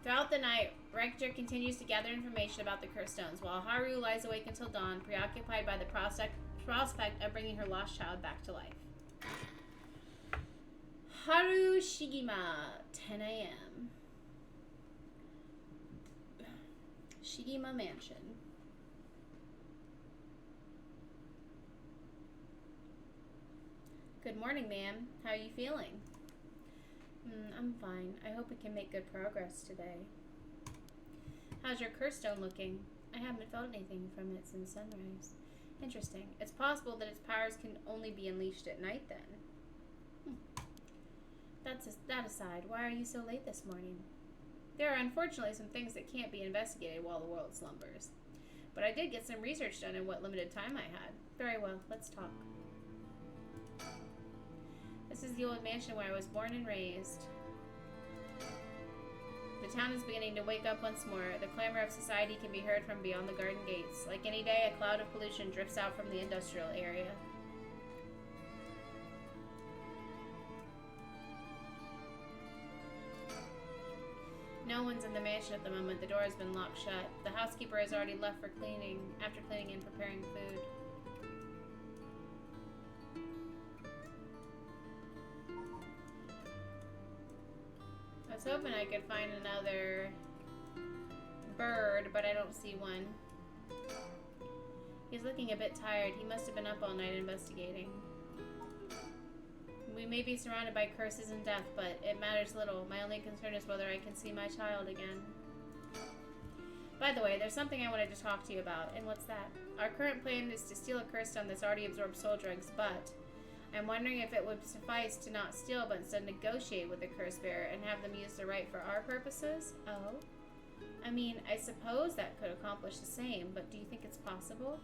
Throughout the night, Richter continues to gather information about the cursed stones, while Haru lies awake until dawn, preoccupied by the prospect of bringing her lost child back to life. Haru Shigima, 10 a.m. Shigima Mansion. Good morning, ma'am. How are you feeling? I'm fine. I hope we can make good progress today. How's your curse stone looking? I haven't felt anything from it since sunrise. Interesting. It's possible that its powers can only be unleashed at night then. That aside, why are you so late this morning? There are unfortunately some things that can't be investigated while the world slumbers. But I did get some research done in what limited time I had. Very well, let's talk. This is the old mansion where I was born and raised. The town is beginning to wake up once more. The clamor of society can be heard from beyond the garden gates. Like any day, a cloud of pollution drifts out from the industrial area. No one's in the mansion at the moment. The door has been locked shut. The housekeeper has already left for cleaning, after cleaning and preparing food. I was hoping I could find another bird, but I don't see one. He's looking a bit tired. He must have been up all night investigating. We may be surrounded by curses and death, but it matters little. My only concern is whether I can see my child again. By the way, there's something I wanted to talk to you about, and what's that? Our current plan is to steal a curse stone that's already absorbed soul drugs, but I'm wondering if it would suffice to not steal, but instead negotiate with the curse bearer and have them use the right for our purposes? Oh? I mean, I suppose that could accomplish the same, but do you think it's possible?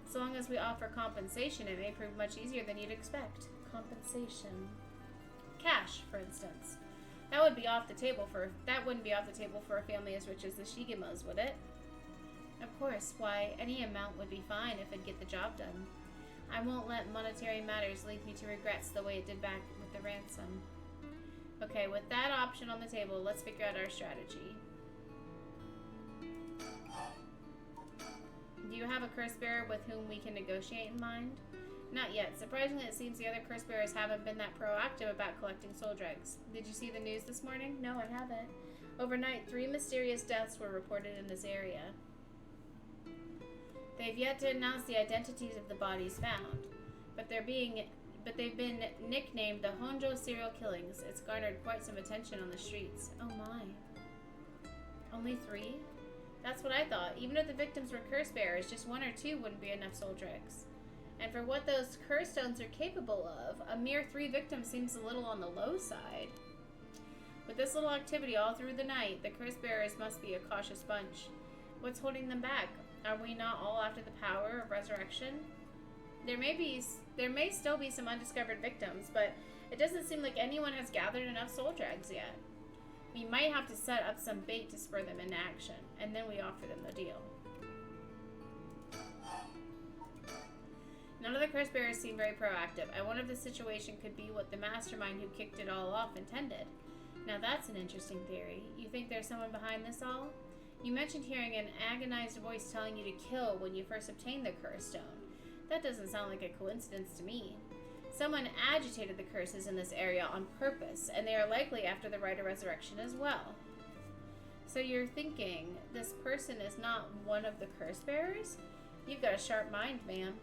So long as we offer compensation, it may prove much easier than you'd expect. Compensation. Cash, for instance. That wouldn't be off the table for a family as rich as the Shigemas, would it? Of course. Why, any amount would be fine if it'd get the job done. I won't let monetary matters lead me to regrets the way it did back with the ransom. Okay, with that option on the table, let's figure out our strategy. Do you have a curse bearer with whom we can negotiate in mind? Not yet. Surprisingly, it seems the other curse bearers haven't been that proactive about collecting soul dregs. Did you see the news this morning? No, I haven't. Overnight, 3 mysterious deaths were reported in this area. They've yet to announce the identities of the bodies found, but they've been nicknamed the Honjo serial killings. It's garnered quite some attention on the streets. Oh my. Only 3? That's what I thought. Even if the victims were curse bearers, just 1 or 2 wouldn't be enough soul dregs. And for what those curse stones are capable of, a mere 3 victims seems a little on the low side. With this little activity all through the night, the curse bearers must be a cautious bunch. What's holding them back? Are we not all after the power of resurrection? There may still be some undiscovered victims, but it doesn't seem like anyone has gathered enough soul drags yet. We might have to set up some bait to spur them into action, and then we offer them the deal. None of the curse bearers seem very proactive. I wonder if the situation could be what the mastermind who kicked it all off intended. Now that's an interesting theory. You think there's someone behind this all? You mentioned hearing an agonized voice telling you to kill when you first obtained the curse stone. That doesn't sound like a coincidence to me. Someone agitated the curses in this area on purpose, and they are likely after the rite of resurrection as well. So you're thinking this person is not one of the curse bearers? You've got a sharp mind, ma'am.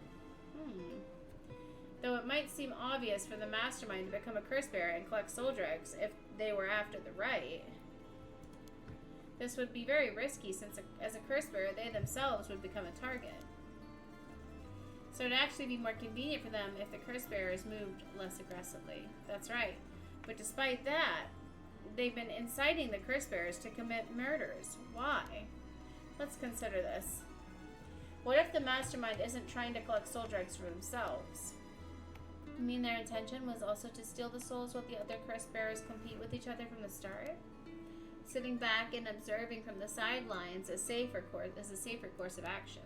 Though it might seem obvious for the mastermind to become a curse bearer and collect soul dregs if they were after the rite, this would be very risky since as a curse bearer they themselves would become a target. So it'd actually be more convenient for them if the curse bearers moved less aggressively. That's right. But despite that, they've been inciting the curse bearers to commit murders. Why? Let's consider this. What if the mastermind isn't trying to collect soul dregs for themselves? You mean their intention was also to steal the souls while the other curse bearers compete with each other from the start? Sitting back and observing from the sidelines is a safer course of action.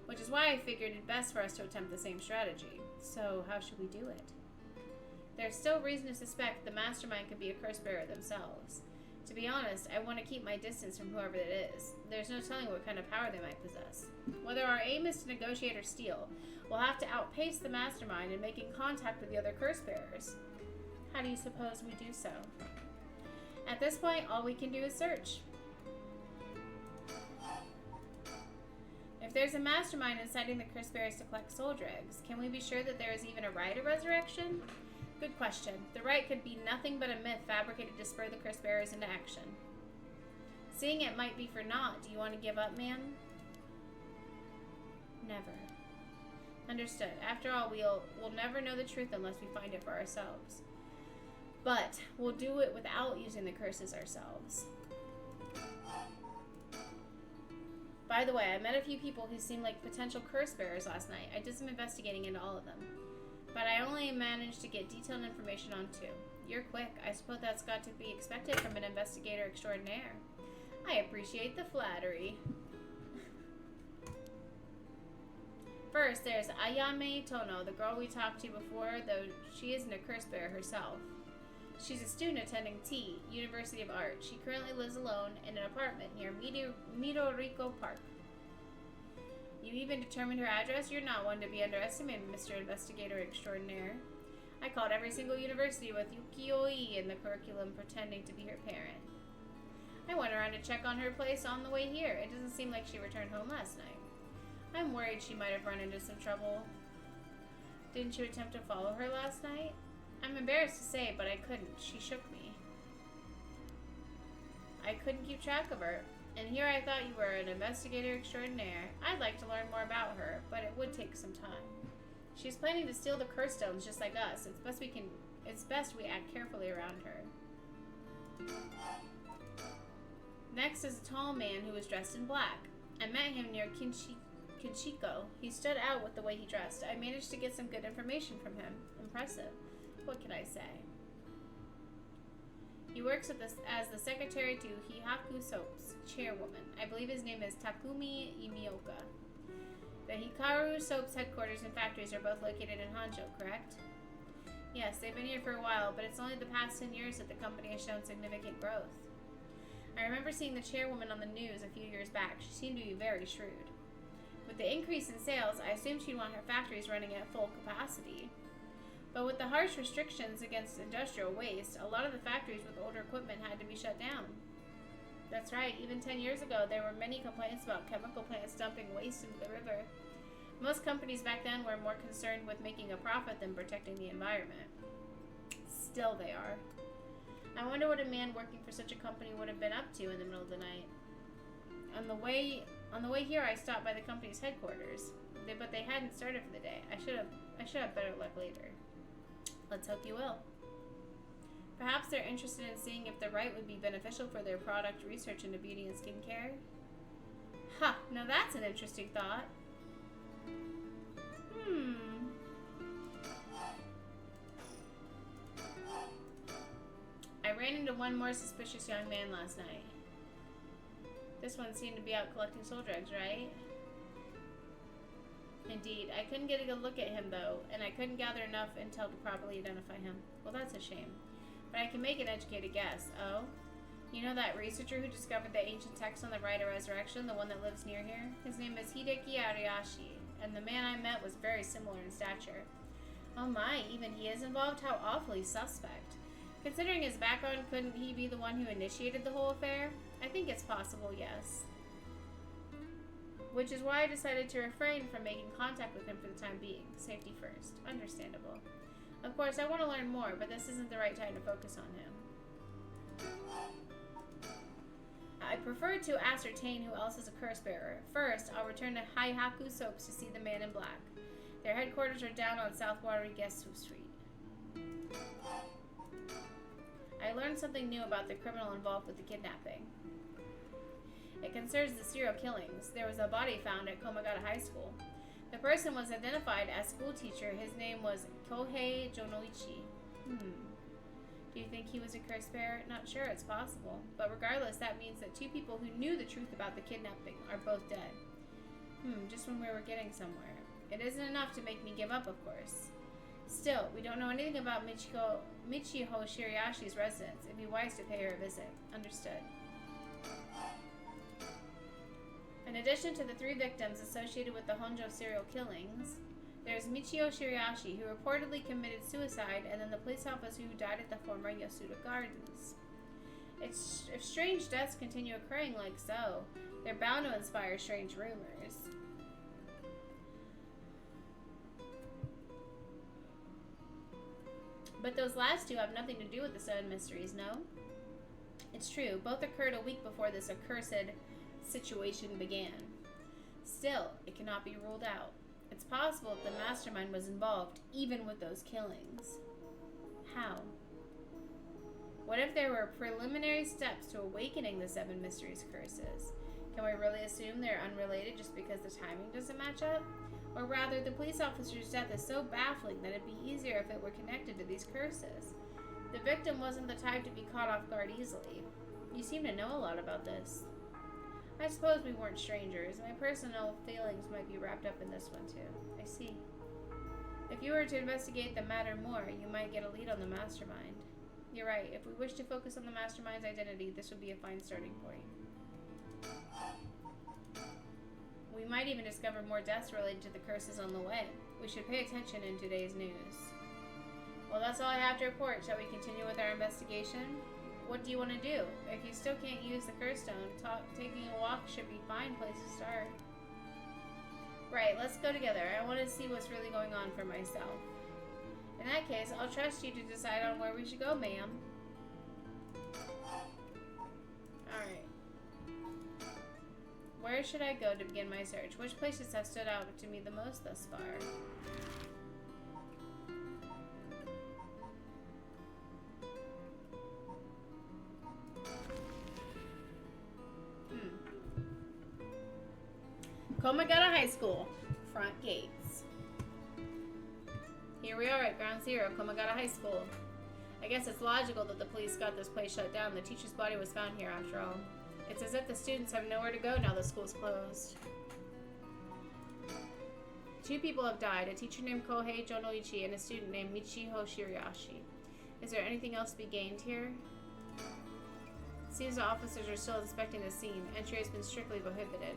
Which is why I figured it best for us to attempt the same strategy. So how should we do it? There's still reason to suspect the mastermind could be a curse bearer themselves. To be honest, I want to keep my distance from whoever it is. There's no telling what kind of power they might possess. Whether our aim is to negotiate or steal, we'll have to outpace the mastermind in making contact with the other curse bearers. How do you suppose we do so? At this point, all we can do is search. If there's a mastermind inciting the curse bearers to collect soul dregs, can we be sure that there is even a rite of resurrection? Good question. The rite could be nothing but a myth fabricated to spur the curse bearers into action. Seeing it might be for naught, do you want to give up, man? Never. Understood. After all, we'll never know the truth unless we find it for ourselves. But we'll do it without using the curses ourselves. By the way, I met a few people who seemed like potential curse bearers last night. I did some investigating into all of them. But I only managed to get detailed information on 2. You're quick. I suppose that's got to be expected from an investigator extraordinaire. I appreciate the flattery. First, there's Ayame Tono, the girl we talked to before, though she isn't a curse bearer herself. She's a student attending T, University of Art. She currently lives alone in an apartment near Midoriko Park. You even determined her address? You're not one to be underestimated, Mr. Investigator Extraordinaire. I called every single university with Yukioi in the curriculum pretending to be her parent. I went around to check on her place on the way here. It doesn't seem like she returned home last night. I'm worried she might have run into some trouble. Didn't you attempt to follow her last night? I'm embarrassed to say, but I couldn't. She shook me. I couldn't keep track of her. And here I thought you were an investigator extraordinaire. I'd like to learn more about her, but it would take some time. She's planning to steal the curse stones just like us. It's best we act carefully around her. Next is a tall man who was dressed in black. I met him near Kinshiko. He stood out with the way he dressed. I managed to get some good information from him. Impressive. What can I say? He works as the secretary to Hihaku Soap's chairwoman. I believe his name is Takumi Imioka. The Hikaru Soap's headquarters and factories are both located in Hanjo, correct? Yes, they've been here for a while, but it's only the past 10 years that the company has shown significant growth. I remember seeing the chairwoman on the news a few years back. She seemed to be very shrewd. With the increase in sales, I assumed she'd want her factories running at full capacity. But with the harsh restrictions against industrial waste, a lot of the factories with older equipment had to be shut down. That's right, even 10 years ago, there were many complaints about chemical plants dumping waste into the river. Most companies back then were more concerned with making a profit than protecting the environment. Still they are. I wonder what a man working for such a company would have been up to in the middle of the night. On the way here, I stopped by the company's headquarters, but they hadn't started for the day. I should have better luck later. Let's hope you will. Perhaps they're interested in seeing if the rite would be beneficial for their product research into beauty and skincare. Ha! Now that's an interesting thought. I ran into one more suspicious young man last night. This one seemed to be out collecting soul drugs, right? Indeed. I couldn't get a good look at him, though, and I couldn't gather enough intel to properly identify him. Well, that's a shame. But I can make an educated guess. Oh? You know that researcher who discovered the ancient text on the Rite of Resurrection, the one that lives near here? His name is Hideki Ariashi, and the man I met was very similar in stature. Oh my, even he is involved? How awfully suspect. Considering his background, couldn't he be the one who initiated the whole affair? I think it's possible, yes. Which is why I decided to refrain from making contact with him for the time being. Safety first. Understandable. Of course, I want to learn more, but this isn't the right time to focus on him. I prefer to ascertain who else is a curse bearer. First, I'll return to Hihaku Soaps to see the man in black. Their headquarters are down on South Warigesu Street. I learned something new about the criminal involved with the kidnapping. It concerns the serial killings. There was a body found at Komagata High School. The person was identified as school teacher. His name was Kohei Jonoichi. Do you think he was a curse bearer? Not sure, it's possible. But regardless, that means that 2 people who knew the truth about the kidnapping are both dead. Just when we were getting somewhere. It isn't enough to make me give up, of course. Still, we don't know anything about Michiho Shirayashi's residence. It'd be wise to pay her a visit. Understood. In addition to the 3 victims associated with the Honjo serial killings, there's Michio Shirayashi, who reportedly committed suicide, and then the police officer who died at the former Yasuda Gardens. If strange deaths continue occurring like so, they're bound to inspire strange rumors. But those last 2 have nothing to do with the 7 mysteries, no? It's true, both occurred a week before this accursed situation began. Still, it cannot be ruled out. It's possible that the mastermind was involved, even with those killings. How? What if there were preliminary steps to awakening the 7 mysteries curses? Can we really assume they're unrelated just because the timing doesn't match up? Or rather, the police officer's death is so baffling that it'd be easier if it were connected to these curses. The victim wasn't the type to be caught off guard easily. You seem to know a lot about this. I suppose we weren't strangers. My personal feelings might be wrapped up in this one, too. I see. If you were to investigate the matter more, you might get a lead on the mastermind. You're right. If we wish to focus on the mastermind's identity, this would be a fine starting point. We might even discover more deaths related to the curses on the way. We should pay attention in today's news. Well, that's all I have to report. Shall we continue with our investigation? What do you want to do? If you still can't use the curse stone, taking a walk should be a fine place to start. Right, let's go together. I want to see what's really going on for myself. In that case, I'll trust you to decide on where we should go, ma'am. Alright. Where should I go to begin my search? Which places have stood out to me the most thus far? Komagata High School. Front gates. Here we are at Ground Zero, Komagata High School. I guess it's logical that the police got this place shut down. The teacher's body was found here after all. It's as if the students have nowhere to go now the school's closed. 2 people have died, a teacher named Kohei Jonoichi and a student named Michiho Shirayashi. Is there anything else to be gained here? It seems the officers are still inspecting the scene. Entry has been strictly prohibited.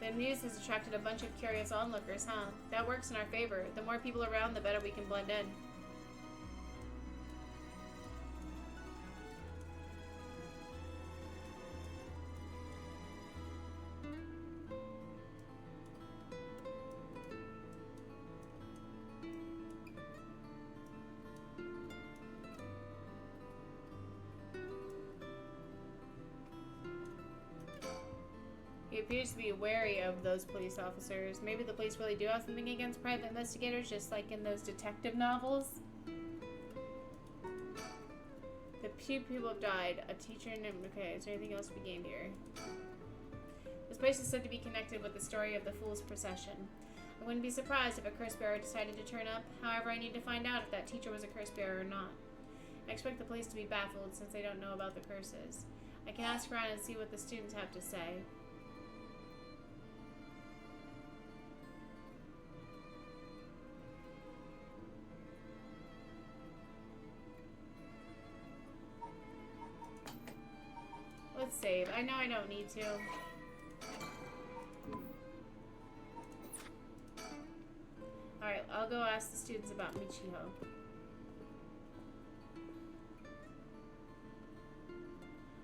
The news has attracted a bunch of curious onlookers, huh? That works in our favor. The more people around, the better we can blend in. He appears to be wary of those police officers. Maybe the police really do have something against private investigators, just like in those detective novels. The 2 people have died. A teacher named... Okay, is there anything else to be gained here? This place is said to be connected with the story of the Fool's Procession. I wouldn't be surprised if a curse bearer decided to turn up. However, I need to find out if that teacher was a curse bearer or not. I expect the police to be baffled since they don't know about the curses. I can ask around and see what the students have to say. Let's save. I know I don't need to. Alright, I'll go ask the students about Michiho.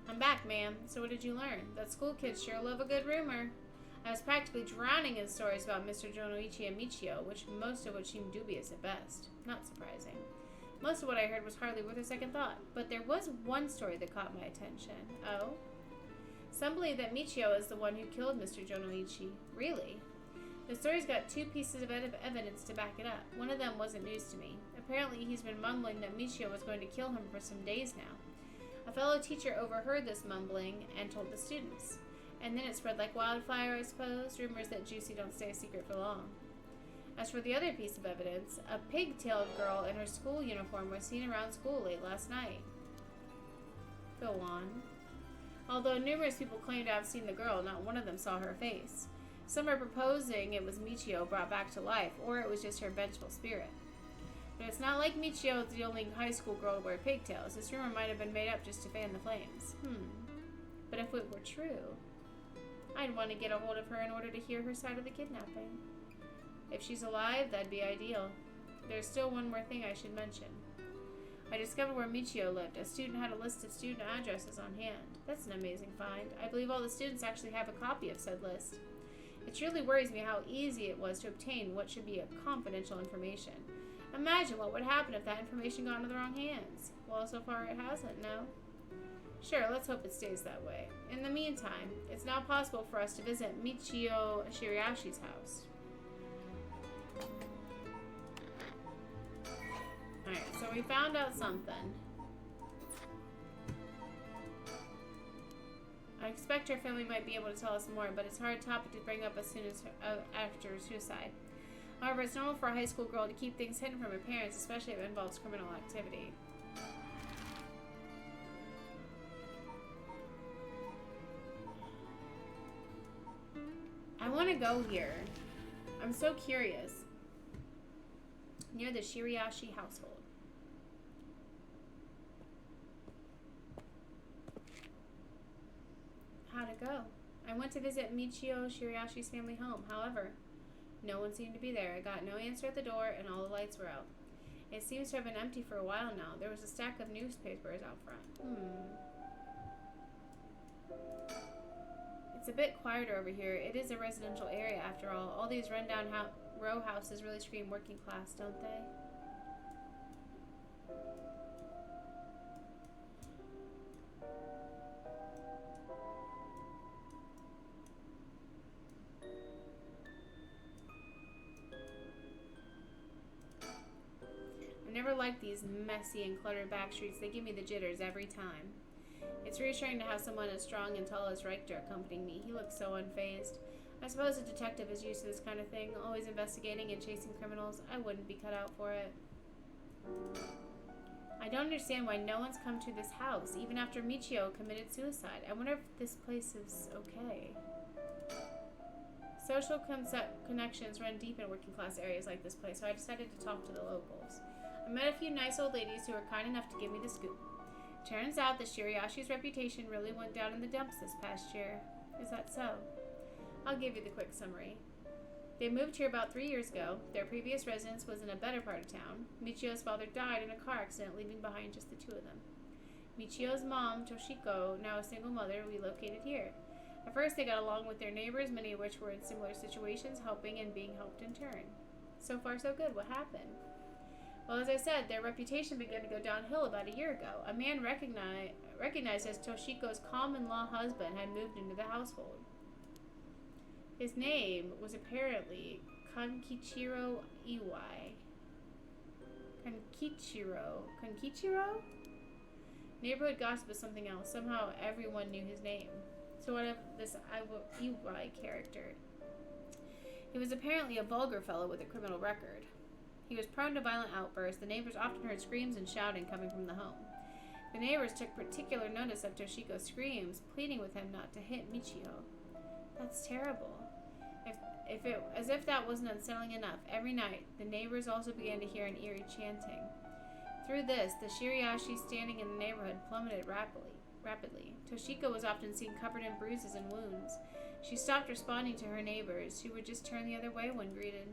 I'm back, ma'am. So what did you learn? That school kids sure love a good rumor. I was practically drowning in stories about Mr. Jonoichi and Michio, most of which seemed dubious at best. Not surprising. Most of what I heard was hardly worth a second thought, but there was one story that caught my attention. Oh? Some believe that Michio is the one who killed Mr. Jonoichi. Really? The story's got 2 pieces of evidence to back it up. One of them wasn't news to me. Apparently, he's been mumbling that Michio was going to kill him for some days now. A fellow teacher overheard this mumbling and told the students. And then it spread like wildfire, I suppose. Rumors that juicy don't stay a secret for long. As for the other piece of evidence, a pig-tailed girl in her school uniform was seen around school late last night. Go on. Although numerous people claim to have seen the girl, not one of them saw her face. Some are proposing it was Michio brought back to life, or it was just her vengeful spirit. But it's not like Michio is the only high school girl to wear pigtails. This rumor might have been made up just to fan the flames. But if it were true, I'd want to get a hold of her in order to hear her side of the kidnapping. If she's alive, that'd be ideal. There's still one more thing I should mention. I discovered where Michio lived. A student had a list of student addresses on hand. That's an amazing find. I believe all the students actually have a copy of said list. It truly worries me how easy it was to obtain what should be a confidential information. Imagine what would happen if that information got into the wrong hands. Well, so far it hasn't, no? Sure, let's hope it stays that way. In the meantime, it's now possible for us to visit Michio Shirayashi's house. Alright, so we found out something. I expect her family might be able to tell us more, but it's a hard topic to bring up as soon as after suicide. However, it's normal for a high school girl to keep things hidden from her parents, especially if it involves criminal activity. I want to go here. I'm so curious. Near the Shirayashi household. How to go? I went to visit Michio Shirayashi's family home. However, no one seemed to be there. I got no answer at the door, and all the lights were out. It seems to have been empty for a while now. There was a stack of newspapers out front. It's a bit quieter over here. It is a residential area, after all. All these rundown row houses really scream working class, don't they? I never liked these messy and cluttered back streets. They give me the jitters every time. It's reassuring to have someone as strong and tall as Richter accompanying me. He looks so unfazed. I suppose a detective is used to this kind of thing, always investigating and chasing criminals. I wouldn't be cut out for it. I don't understand why no one's come to this house, even after Michio committed suicide. I wonder if this place is okay. Social connections run deep in working class areas like this place, so I decided to talk to the locals. I met a few nice old ladies who were kind enough to give me the scoop. Turns out that Shirayashi's reputation really went down in the dumps this past year. Is that so? I'll give you the quick summary. They moved here about 3 years ago. Their previous residence was in a better part of town. Michio's father died in a car accident, leaving behind just the two of them. Michio's mom, Toshiko, now a single mother, relocated here. At first they got along with their neighbors, many of which were in similar situations, helping and being helped in turn. So far so good. What happened? Well, as I said, their reputation began to go downhill about a year ago. A man recognized as Toshiko's common-law husband had moved into the household. His name was apparently Kankichiro Iwai. Kankichiro? Neighborhood gossip is something else. Somehow everyone knew his name. So what of this Iwai character? He was apparently a vulgar fellow with a criminal record. He was prone to violent outbursts. The neighbors often heard screams and shouting coming from the home. The neighbors took particular notice of Toshiko's screams, pleading with him not to hit Michio. That's terrible. As if that wasn't unsettling enough, every night the neighbors also began to hear an eerie chanting. Through this, the Shirayashi standing in the neighborhood plummeted rapidly. Toshiko was often seen covered in bruises and wounds. She stopped responding to her neighbors, who would just turn the other way when greeted.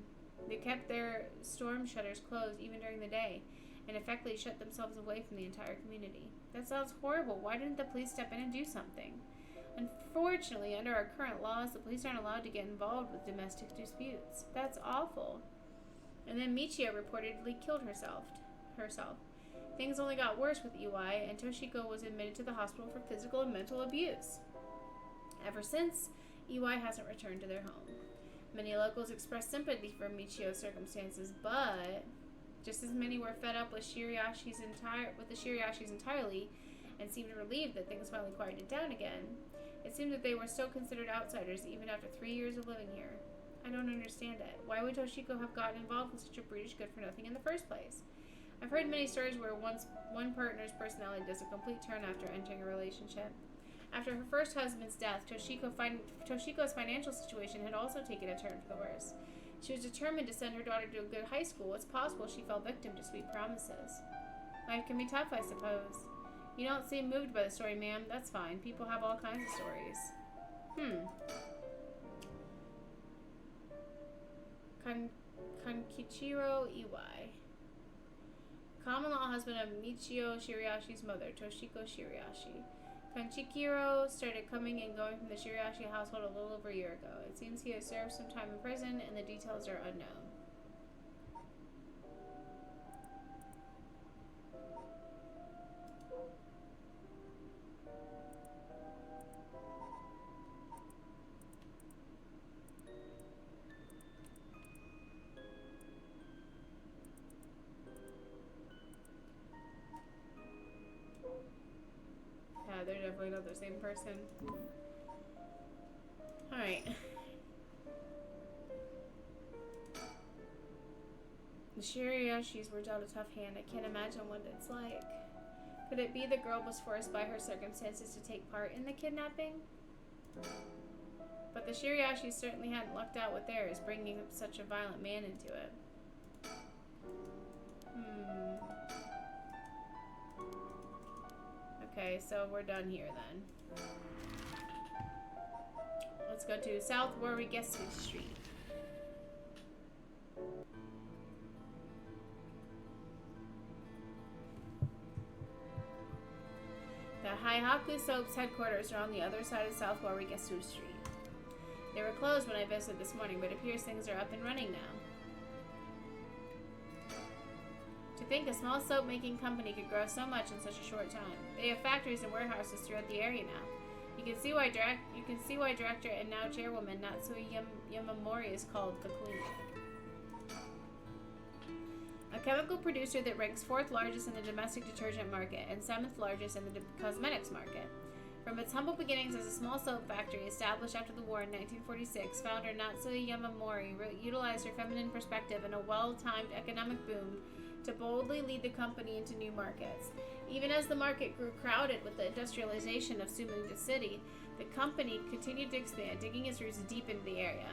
They kept their storm shutters closed even during the day, and effectively shut themselves away from the entire community. That sounds horrible. Why didn't the police step in and do something? Unfortunately, under our current laws, the police aren't allowed to get involved with domestic disputes. That's awful. And then Michio reportedly killed herself. Things only got worse with Iwai, and Toshiko was admitted to the hospital for physical and mental abuse. Ever since, Iwai hasn't returned to their home. Many locals expressed sympathy for Michio's circumstances, but just as many were fed up with the Shirayashis entirely and seemed relieved that things finally quieted down again. It seemed that they were still considered outsiders even after 3 years of living here. I don't understand it. Why would Toshiko have gotten involved in such a brutish good-for-nothing in the first place? I've heard many stories where one partner's personality does a complete turn after entering a relationship. After her first husband's death, Toshiko's financial situation had also taken a turn for the worse. She was determined to send her daughter to a good high school. It's possible she fell victim to sweet promises. Life can be tough, I suppose. You don't seem moved by the story, ma'am. That's fine. People have all kinds of stories. Kankichiro Iwai. Common law husband of Michio Shirayashi's mother, Toshiko Shirayashi. Kankichiro started coming and going from the Shirayashi household a little over a year ago. It seems he has served some time in prison, and the details are unknown. Yeah, they're definitely not the same person. Alright. The Shirayashis were dealt a tough hand. I can't imagine what it's like. Could it be the girl was forced by her circumstances to take part in the kidnapping? But the Shirayashis certainly hadn't lucked out with theirs, bringing up such a violent man into it. Okay, so we're done here then. Let's go to South Warwick-Guestwick Street. The Haihaku Soap's headquarters are on the other side of South Warwick-Guestwick Street. They were closed when I visited this morning, but it appears things are up and running now. To think a small soap-making company could grow so much in such a short time. They have factories and warehouses throughout the area now. You can see why director and now chairwoman Natsui Yamamori is called the Queen. A chemical producer that ranks 4th largest in the domestic detergent market and 7th largest in the cosmetics market. From its humble beginnings as a small soap factory established after the war in 1946, founder Natsui Yamamori utilized her feminine perspective and a well-timed economic boom to boldly lead the company into new markets. Even as the market grew crowded with the industrialization of Sumida City, the company continued to expand, digging its roots deep into the area.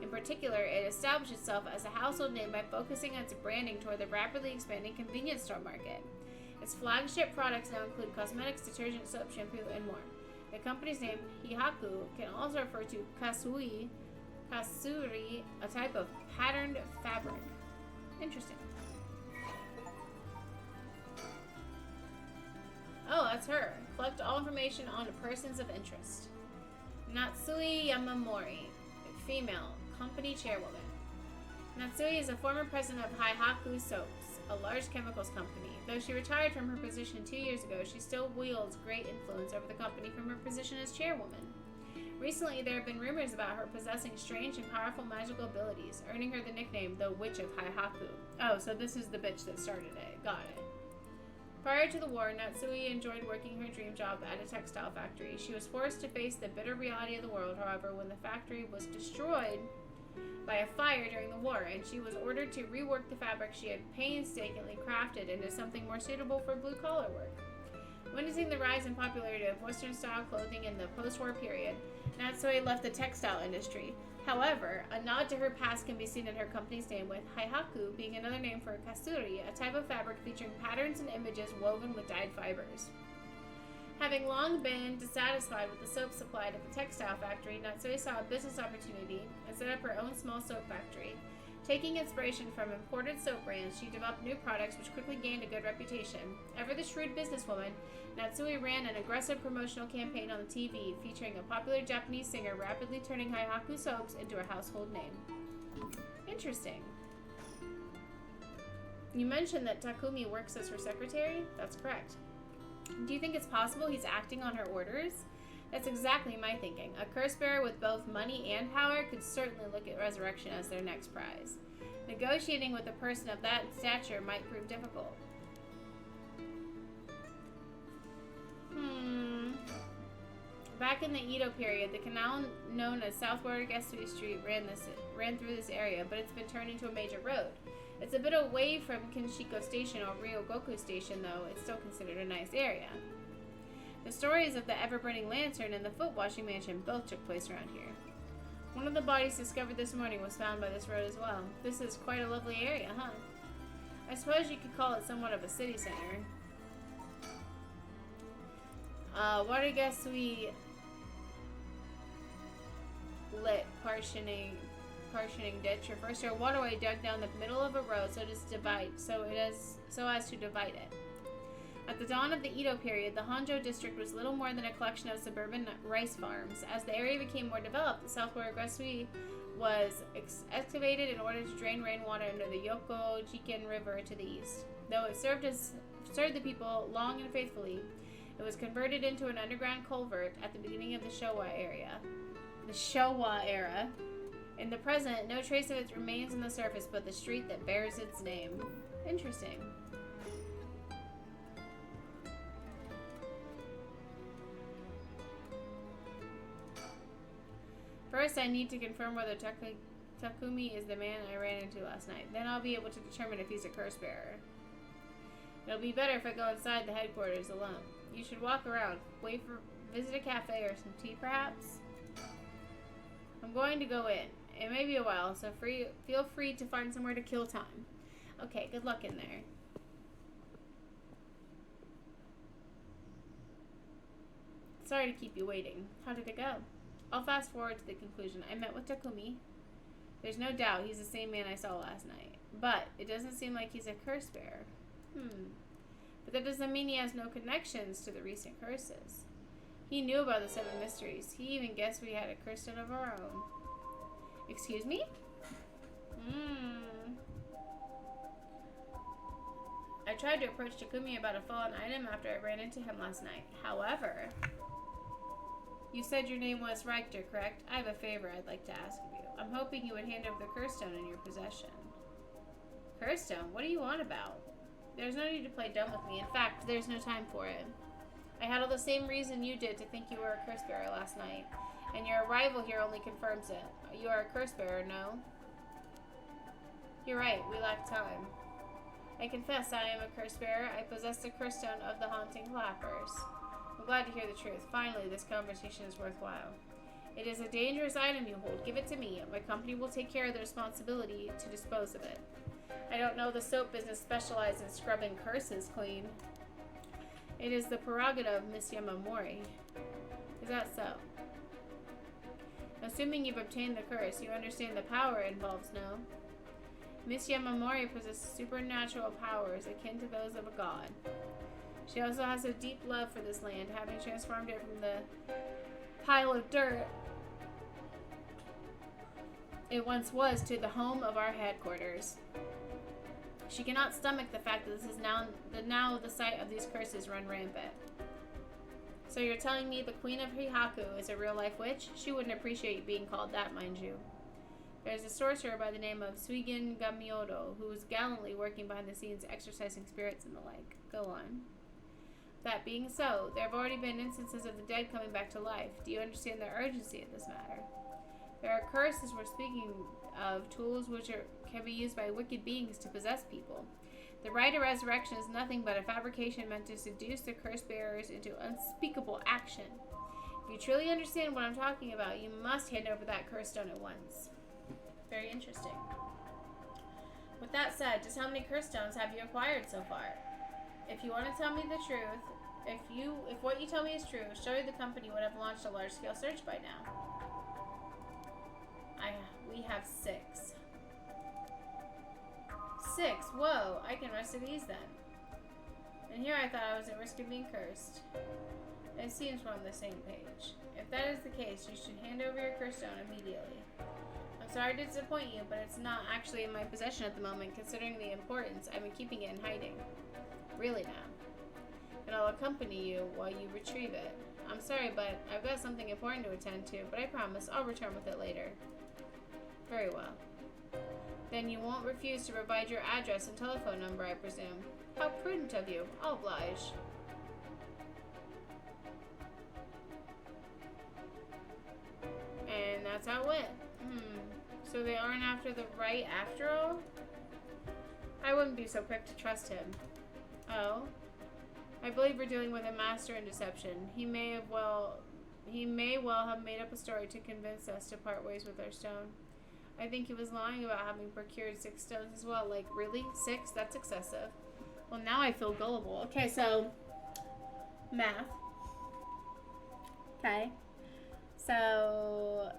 In particular, it established itself as a household name by focusing on its branding toward the rapidly expanding convenience store market. Its flagship products now include cosmetics, detergent, soap, shampoo, and more. The company's name, Hihaku, can also refer to kasuri, a type of patterned fabric. Interesting. Oh, that's her. Collect all information on persons of interest. Natsui Yamamori, female, company chairwoman. Natsui is a former president of Haihaku Soaps, a large chemicals company. Though she retired from her position 2 years ago, she still wields great influence over the company from her position as chairwoman. Recently, there have been rumors about her possessing strange and powerful magical abilities, earning her the nickname the Witch of Haihaku. Oh, so this is the bitch that started it. Got it. Prior to the war, Natsui enjoyed working her dream job at a textile factory. She was forced to face the bitter reality of the world, however, when the factory was destroyed by a fire during the war, and she was ordered to rework the fabric she had painstakingly crafted into something more suitable for blue-collar work. Witnessing the rise in popularity of Western-style clothing in the post-war period, Natsui left the textile industry. However, a nod to her past can be seen in her company's name, with Haihaku being another name for kasuri, a type of fabric featuring patterns and images woven with dyed fibers. Having long been dissatisfied with the soap supplied at the textile factory, Natsui saw a business opportunity and set up her own small soap factory. Taking inspiration from imported soap brands, she developed new products which quickly gained a good reputation. Ever the shrewd businesswoman, Natsui ran an aggressive promotional campaign on the TV, featuring a popular Japanese singer rapidly turning Haihaku soaps into a household name. Interesting. You mentioned that Takumi works as her secretary? That's correct. Do you think it's possible he's acting on her orders? That's exactly my thinking. A curse bearer with both money and power could certainly look at resurrection as their next prize. Negotiating with a person of that stature might prove difficult. Back in the Edo period, the canal known as South Warwick-Guestwick Street ran through this area, but it's been turned into a major road. It's a bit away from Kinshiko Station or Ryogoku Station, though it's still considered a nice area. The stories of the ever-burning lantern and the foot-washing mansion both took place around here. One of the bodies discovered this morning was found by this road as well. This is quite a lovely area, huh? I suppose you could call it somewhat of a city center. Water guess we lit partitioning ditch refers to a waterway dug down the middle of a road so as to divide it. At the dawn of the Edo period, the Honjo district was little more than a collection of suburban rice farms. As the area became more developed, the southward Gresui was excavated in order to drain rainwater into the Yoko Jiken River to the east. Though it served the people long and faithfully, it was converted into an underground culvert at the beginning of the Showa era. In the present, no trace of it remains on the surface but the street that bears its name. Interesting. First, I need to confirm whether Takumi is the man I ran into last night. Then I'll be able to determine if he's a curse bearer. It'll be better if I go inside the headquarters alone. You should walk around. Visit a cafe or some tea, perhaps? I'm going to go in. It may be a while, so feel free to find somewhere to kill time. Okay, good luck in there. Sorry to keep you waiting. How did it go? I'll fast forward to the conclusion. I met with Takumi. There's no doubt he's the same man I saw last night. But it doesn't seem like he's a curse bearer. But that doesn't mean he has no connections to the recent curses. He knew about the 7 mysteries. He even guessed we had a curse stone of our own. Excuse me? I tried to approach Takumi about a fallen item after I ran into him last night. However, you said your name was Richter, correct? I have a favor I'd like to ask of you. I'm hoping you would hand over the curse stone in your possession. Curse stone? What are you on about? There's no need to play dumb with me. In fact, there's no time for it. I had all the same reason you did to think you were a curse bearer last night, and your arrival here only confirms it. You are a curse bearer, no? You're right, we lack time. I confess I am a curse bearer. I possess the curse stone of the haunting clappers. I'm glad to hear the truth. Finally, this conversation is worthwhile. It is a dangerous item you hold. Give it to me. My company will take care of the responsibility to dispose of it. I don't know the soap business specializes in scrubbing curses clean. It is the prerogative of Miss Yamamori. Is that so? Assuming you've obtained the curse, you understand the power it involves, no? Miss Yamamori possesses supernatural powers akin to those of a god. She also has a deep love for this land, having transformed it from the pile of dirt it once was to the home of our headquarters. She cannot stomach the fact that this is now the site of these curses run rampant. So you're telling me the Queen of Hihaku is a real-life witch? She wouldn't appreciate being called that, mind you. There's a sorcerer by the name of Suigen Gamiodo, who is gallantly working behind the scenes, exorcising spirits and the like. Go on. That being so, there have already been instances of the dead coming back to life. Do you understand the urgency of this matter? There are curses we're speaking of, tools which can be used by wicked beings to possess people. The rite of resurrection is nothing but a fabrication meant to seduce the curse bearers into unspeakable action. If you truly understand what I'm talking about, you must hand over that curse stone at once. Very interesting. With that said, just how many curse stones have you acquired so far? If you want to tell me the truth, if what you tell me is true, surely the company would have launched a large-scale search by now. We have 6. 6? Whoa, I can rest of these then. And here I thought I was at risk of being cursed. It seems we're on the same page. If that is the case, you should hand over your curse stone immediately. I'm sorry to disappoint you, but it's not actually in my possession at the moment, considering the importance. I've been keeping it in hiding. Really now. And I'll accompany you while you retrieve it. I'm sorry, but I've got something important to attend to, but I promise I'll return with it later. Very well. Then you won't refuse to provide your address and telephone number, I presume. How prudent of you. I'll oblige. And that's how it went. So they aren't after the right after all? I wouldn't be so quick to trust him. Oh? I believe we're dealing with a master in deception. He may well have made up a story to convince us to part ways with our stone. I think he was lying about having procured 6 stones as well. Like, really? 6? That's excessive. Well, now I feel gullible. Okay, so math. Okay. So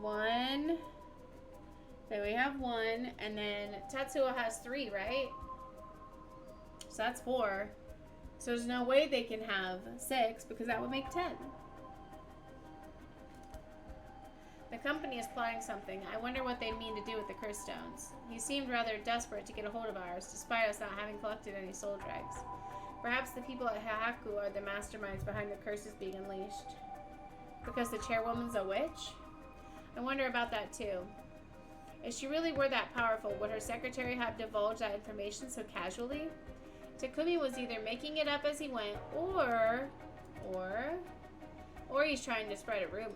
1. Then we have 1, and then Tetsuo has 3, right? So that's 4. So there's no way they can have 6 because that would make 10. The company is plotting something. I wonder what they mean to do with the curse stones. He seemed rather desperate to get a hold of ours, despite us not having collected any soul dregs. Perhaps the people at Hahaku are the masterminds behind the curses being unleashed. Because the chairwoman's a witch? I wonder about that too. If she really were that powerful, would her secretary have divulged that information so casually? Takumi was either making it up as he went, or he's trying to spread a rumor.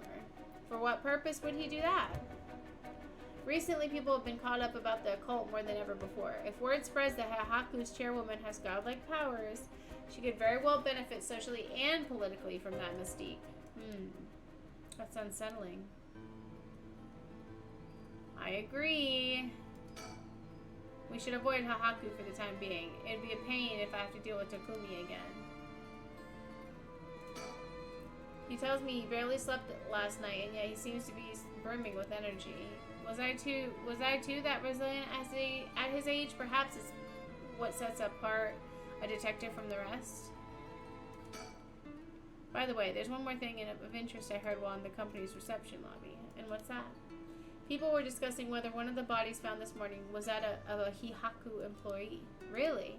For what purpose would he do that? Recently, people have been caught up about the occult more than ever before. If word spreads that Hahaku's chairwoman has godlike powers, she could very well benefit socially and politically from that mystique. That's unsettling. I agree. We should avoid Hahaku for the time being. It'd be a pain if I have to deal with Takumi again. He tells me he barely slept last night, and yet he seems to be brimming with energy. Was I too that resilient at his age? Perhaps it's what sets apart a detective from the rest. By the way, there's one more thing of interest I heard while in the company's reception lobby. And what's that? People were discussing whether one of the bodies found this morning was that of a Hihaku employee. Really?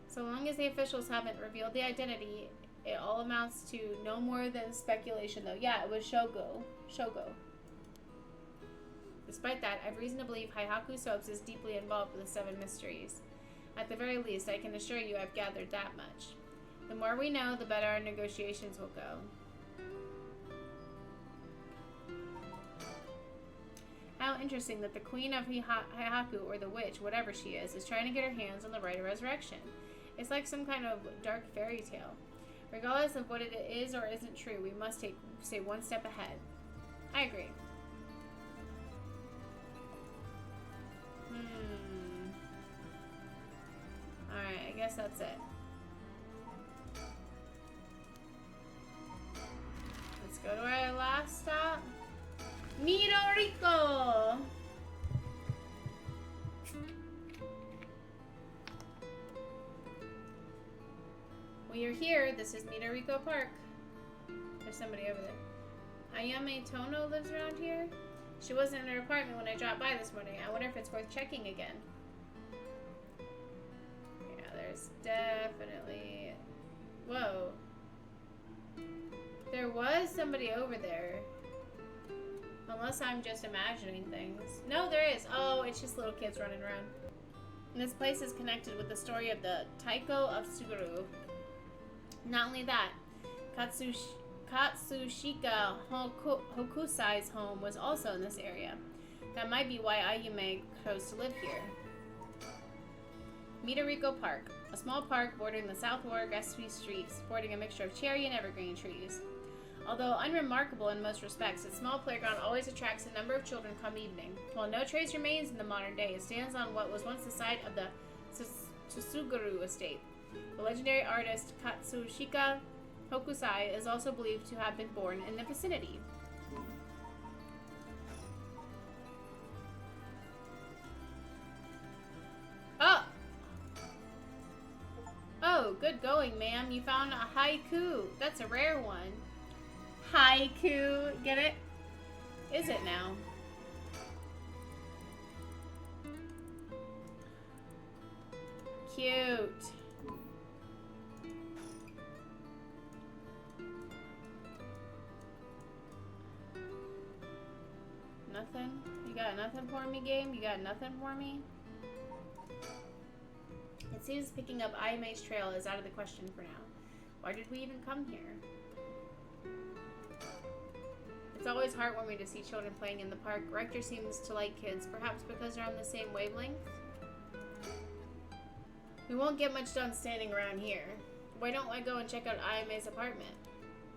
So long as the officials haven't revealed the identity, it all amounts to no more than speculation, though. Yeah, it was Shogo. Despite that, I've reason to believe Hihaku Soaps is deeply involved with the 7 mysteries. At the very least, I can assure you I've gathered that much. The more we know, the better our negotiations will go. How interesting that the queen of Hihaku, or the witch, whatever she is trying to get her hands on the right of resurrection. It's like some kind of dark fairy tale. Regardless of what it is or isn't true, we must stay one step ahead. I agree. Alright, I guess that's it. Let's go to our last stop. Midoriko! Well, you're here. This is Midoriko Park. There's somebody over there. Ayame Tono lives around here? She wasn't in her apartment when I dropped by this morning. I wonder if it's worth checking again. Yeah, there's definitely... Whoa. There was somebody over there. Unless I'm just imagining things. No, there is. Oh, it's just little kids running around. And this place is connected with the story of the Taiko of Suguru. Not only that, Katsushika Hokusai's home was also in this area. That might be why Ayume chose to live here. Midoriko Park, a small park bordering the southward Gasui Street, sporting a mixture of cherry and evergreen trees. Although unremarkable in most respects, its small playground always attracts a number of children come evening. While no trace remains in the modern day, it stands on what was once the site of the Tsuguru estate. The legendary artist Katsushika Hokusai is also believed to have been born in the vicinity. Oh, good going, ma'am. You found a haiku. That's a rare one. Haiku. Get it? Is it now? Cute. Nothing? You got nothing for me, game? You got nothing for me? It seems picking up Ayume's trail is out of the question for now. Why did we even come here? It's always heartwarming to see children playing in the park. Richter seems to like kids, perhaps because they're on the same wavelength. We won't get much done standing around here. Why don't I go and check out Ayame's apartment?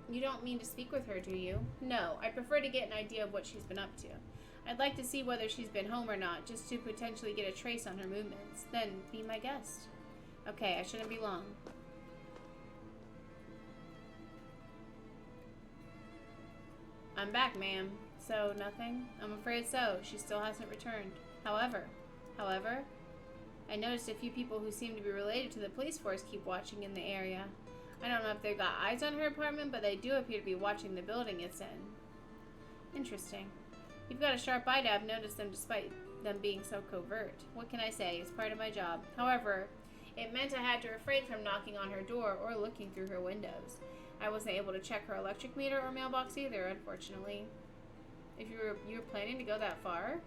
You don't mean to speak with her, do you? No, I prefer to get an idea of what she's been up to. I'd like to see whether she's been home or not, just to potentially get a trace on her movements. Then, be my guest. Okay, I shouldn't be long. I'm back, ma'am. So, nothing? I'm afraid so. She still hasn't returned. However, I noticed a few people who seem to be related to the police force keep watching in the area. I don't know if they've got eyes on her apartment, but they do appear to be watching the building it's in. Interesting. You've got a sharp eye to have noticed them despite them being so covert. What can I say? It's part of my job. However, it meant I had to refrain from knocking on her door or looking through her windows. I wasn't able to check her electric meter or mailbox either, unfortunately. If you were planning to go that far?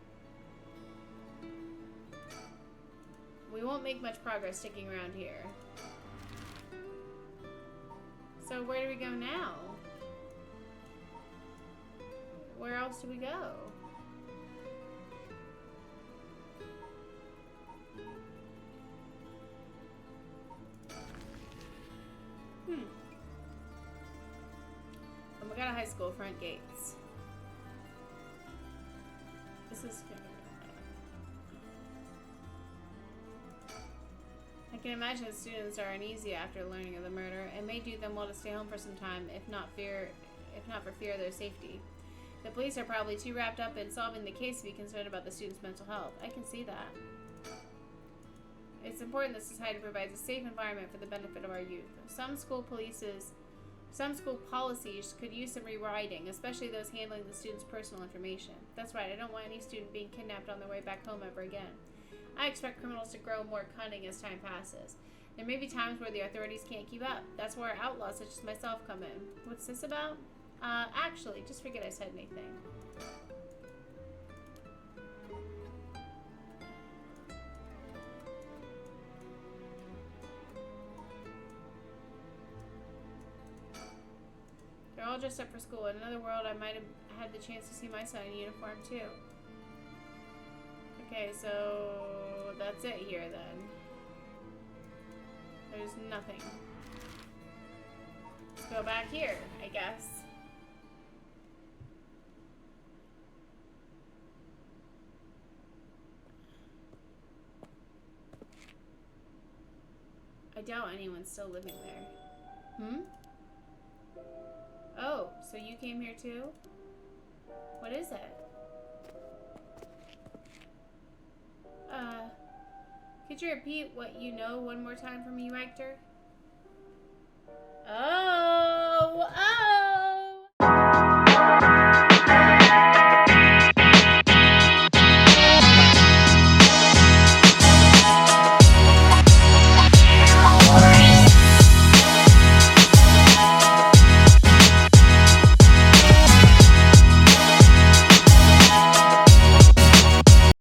We won't make much progress sticking around here. So where do we go now? Where else do we go? And we got a high school front gates. This is good. I can imagine students are uneasy after learning of the murder. It may do them well to stay home for some time, if not for fear of their safety. The police are probably too wrapped up in solving the case to be concerned about the students' mental health. I can see that. It's important that society provides a safe environment for the benefit of our youth. Some school policies could use some rewriting, especially those handling the students' personal information. That's right, I don't want any student being kidnapped on their way back home ever again. I expect criminals to grow more cunning as time passes. There may be times where the authorities can't keep up. That's where outlaws such as myself come in. What's this about? Actually, just forget I said anything. They're all dressed up for school. In another world, I might have had the chance to see my son in uniform, too. Okay, so that's it here, then. There's nothing. Let's go back here, I guess. I doubt anyone's still living there. Oh, so you came here too? What is it? Could you repeat what you know one more time for me, Richter?